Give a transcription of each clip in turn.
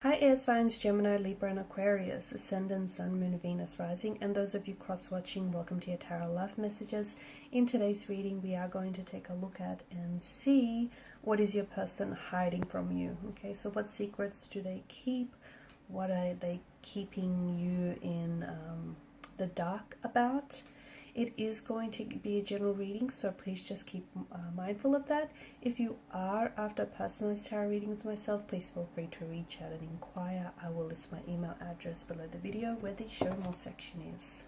Hi air signs Gemini, Libra and Aquarius, Ascendant, Sun, Moon, Venus, Rising, and those of you cross-watching, welcome to your Tarot Love Messages. In today's reading, we are going to take a look at and see what is your person hiding from you. Okay, so what secrets do they keep? What are they keeping you in the dark about? It is going to be a general reading, so please just keep mindful of that. If you are after a personalized tarot reading with myself, please feel free to reach out and inquire. I will list my email address below the video where the show more section is.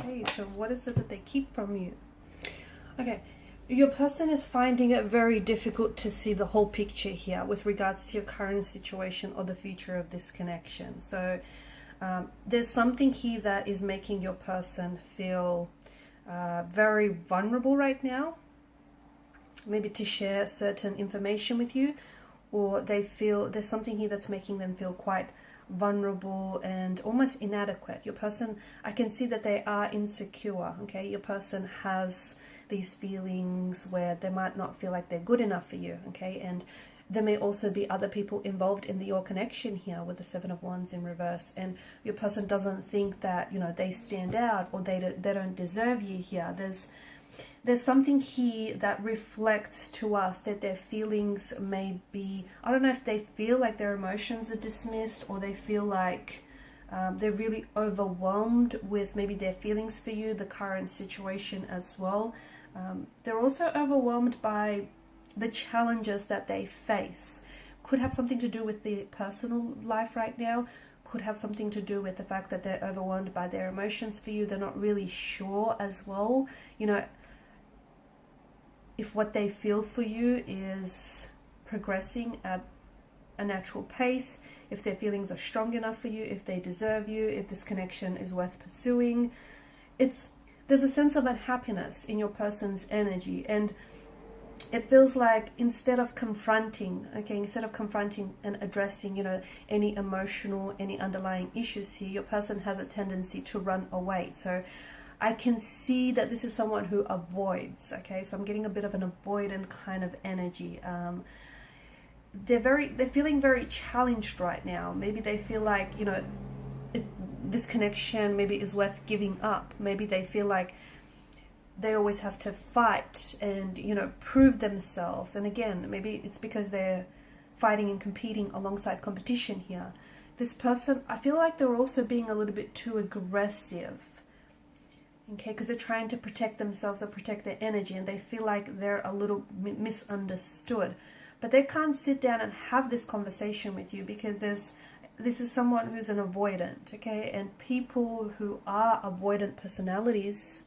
Okay, so what is it that they keep from you? Okay, your person is finding it very difficult to see the whole picture here with regards to your current situation or the future of this connection. So there's something here that is making your person feel very vulnerable right now, maybe to share certain information with you, or they feel there's something here that's making them feel quite vulnerable and almost inadequate. Your person, I can see that they are insecure. Okay, your person has these feelings where they might not feel like they're good enough for you. Okay, and there may also be other people involved in your connection here with the Seven of Wands in reverse, and your person doesn't think that, you know, they stand out or they don't deserve you here. There's something here that reflects to us that their feelings may be, I don't know if they feel like their emotions are dismissed, or they feel like they're really overwhelmed with maybe their feelings for you, the current situation as well. They're also overwhelmed by the challenges that they face. Could have something to do with the personal life right now, could have something to do with the fact that they're overwhelmed by their emotions for you. They're not really sure as well, you know, if what they feel for you is progressing at a natural pace, if their feelings are strong enough for you, if they deserve you, if this connection is worth pursuing. There's a sense of unhappiness in your person's energy, and it feels like instead of confronting and addressing, you know, any emotional, any underlying issues here, your person has a tendency to run away. So I can see that this is someone who avoids. Okay, so I'm getting a bit of an avoidant kind of energy. They're feeling very challenged right now. Maybe they feel like, you know, this connection maybe is worth giving up. Maybe they feel like they always have to fight and, you know, prove themselves. And again, maybe it's because they're fighting and competing alongside competition here. This person, I feel like they're also being a little bit too aggressive. Okay, because they're trying to protect themselves or protect their energy, and they feel like they're a little misunderstood. But they can't sit down and have this conversation with you because this is someone who's an avoidant. Okay, and people who are avoidant personalities,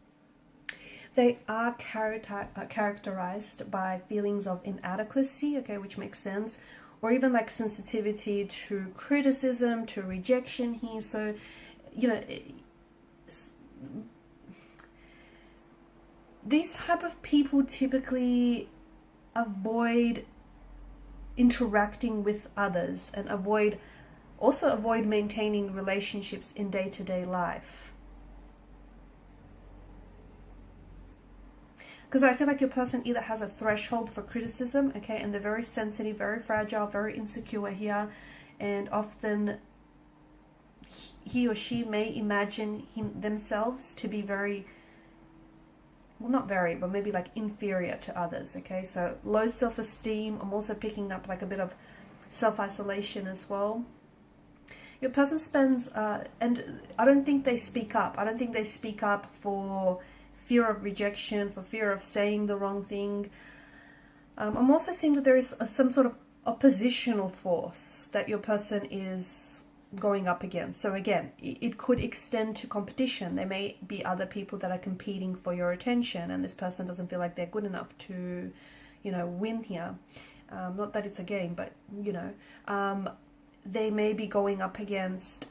they are characterized by feelings of inadequacy, okay, which makes sense, or even like sensitivity to criticism, to rejection here. So, you know, these type of people typically avoid interacting with others and also avoid maintaining relationships in day-to-day life. Because I feel like your person either has a threshold for criticism, okay, and they're very sensitive, very fragile, very insecure here, and often he or she may imagine themselves to be very, well, not very, but maybe like inferior to others. Okay, so low self-esteem. I'm also picking up like a bit of self-isolation as well. Your person spends and I don't think they speak up. I don't think they speak up for fear of rejection, for fear of saying the wrong thing. I'm also seeing that there is some sort of oppositional force that your person is going up against. So again, it could extend to competition. There may be other people that are competing for your attention, and this person doesn't feel like they're good enough to, you know, win here. not that it's a game, but you know, they may be going up against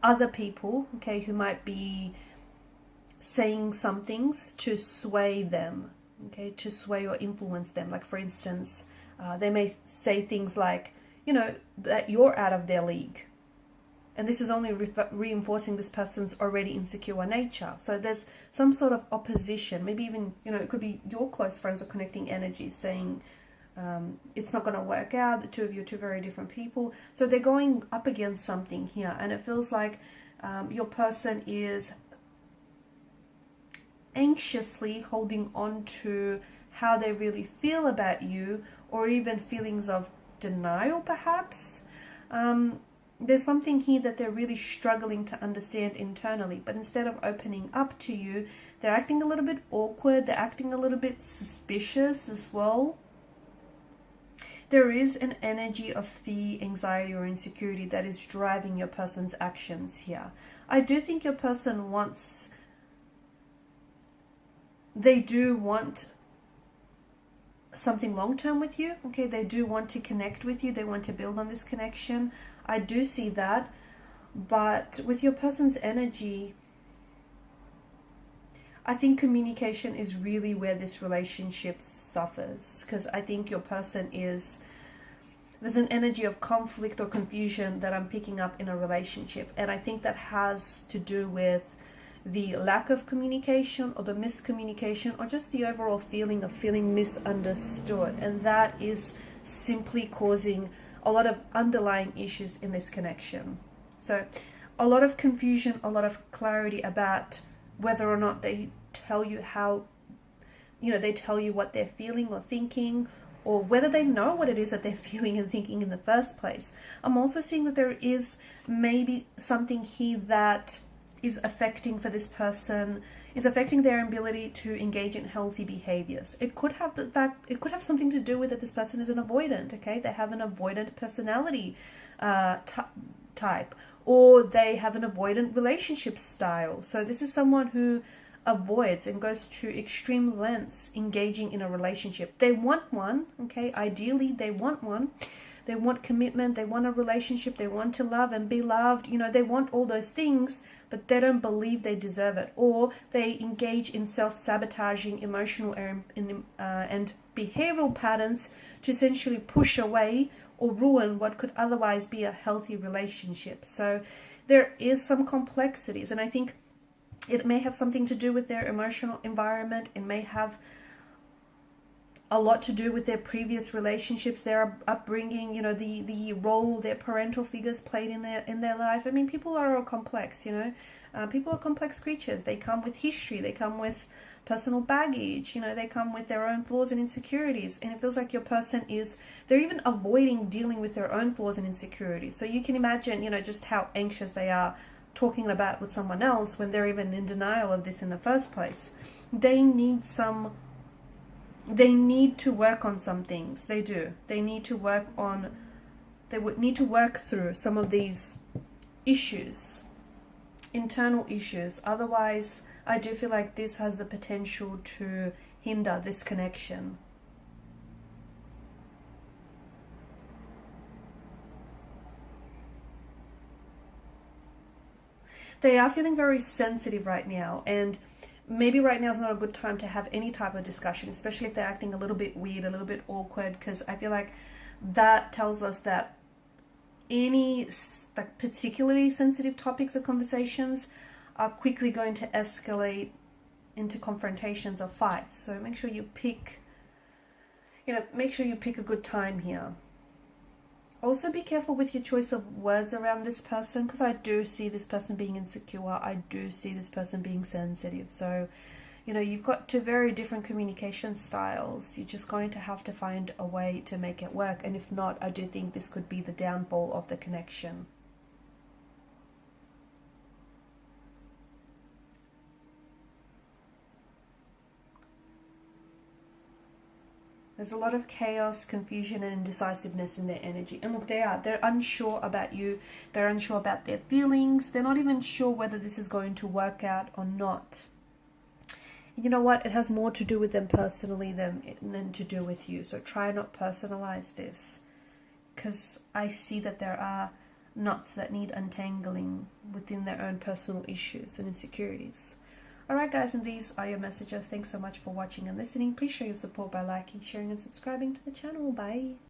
other people, okay, who might be saying some things to sway them, okay, to sway or influence them. Like, for instance, they may say things like, you know, that you're out of their league. And this is only reinforcing this person's already insecure nature. So there's some sort of opposition. Maybe even, you know, it could be your close friends or connecting energies saying it's not going to work out. The two of you are two very different people. So they're going up against something here. And it feels like your person is anxiously holding on to how they really feel about you, or even feelings of denial, perhaps. There's something here that they're really struggling to understand internally, but instead of opening up to you, they're acting a little bit awkward, they're acting a little bit suspicious as well. There is an energy of fear, anxiety, or insecurity that is driving your person's actions here. I do think your person wants, they do want something long-term with you, okay? They do want to connect with you, they want to build on this connection. I do see that, but with your person's energy, I think communication is really where this relationship suffers, because I think your person is, there's an energy of conflict or confusion that I'm picking up in a relationship, and I think that has to do with the lack of communication or the miscommunication, or just the overall feeling of feeling misunderstood, and that is simply causing a lot of underlying issues in this connection. So a lot of confusion, a lot of clarity about whether or not they tell you how, you know, they tell you what they're feeling or thinking, or whether they know what it is that they're feeling and thinking in the first place. I'm also seeing that there is maybe something here that is affecting for this person, is affecting their ability to engage in healthy behaviors. It could have the fact, it could have something to do with that this person is an avoidant, okay? They have an avoidant personality type, or they have an avoidant relationship style. So this is someone who avoids and goes to extreme lengths engaging in a relationship. They want one, okay? Ideally, they want one. They want commitment, they want a relationship, they want to love and be loved, you know, they want all those things, but they don't believe they deserve it, or they engage in self-sabotaging emotional and behavioral patterns to essentially push away or ruin what could otherwise be a healthy relationship. So there is some complexities, and I think it may have something to do with their emotional environment. It may have a lot to do with their previous relationships, their upbringing, you know, the role their parental figures played in their life. I mean, people are all complex, you know. People are complex creatures. They come with history. They come with personal baggage. You know, they come with their own flaws and insecurities. And it feels like your person is, they're even avoiding dealing with their own flaws and insecurities. So you can imagine, you know, just how anxious they are talking about with someone else when they're even in denial of this in the first place. They need to work on some things. They do. They need to work on, they would need to work through some of these issues, internal issues. Otherwise, I do feel like this has the potential to hinder this connection. They are feeling very sensitive right now, and maybe right now is not a good time to have any type of discussion, especially if they're acting a little bit weird, a little bit awkward, because I feel like that tells us that any like particularly sensitive topics or conversations are quickly going to escalate into confrontations or fights. So make sure you pick, make sure you pick a good time here. Also be careful with your choice of words around this person, because I do see this person being insecure. I do see this person being sensitive. So, you've got two very different communication styles. You're just going to have to find a way to make it work. And if not, I do think this could be the downfall of the connection. There's a lot of chaos, confusion, and indecisiveness in their energy. And look, they're unsure about you. They're unsure about their feelings. They're not even sure whether this is going to work out or not. you know what, it has more to do with them personally than to do with you. So try not personalize this, because I see that there are knots that need untangling within their own personal issues and insecurities. Alright guys, and these are your messages. Thanks so much for watching and listening. Please show your support by liking, sharing and subscribing to the channel. Bye.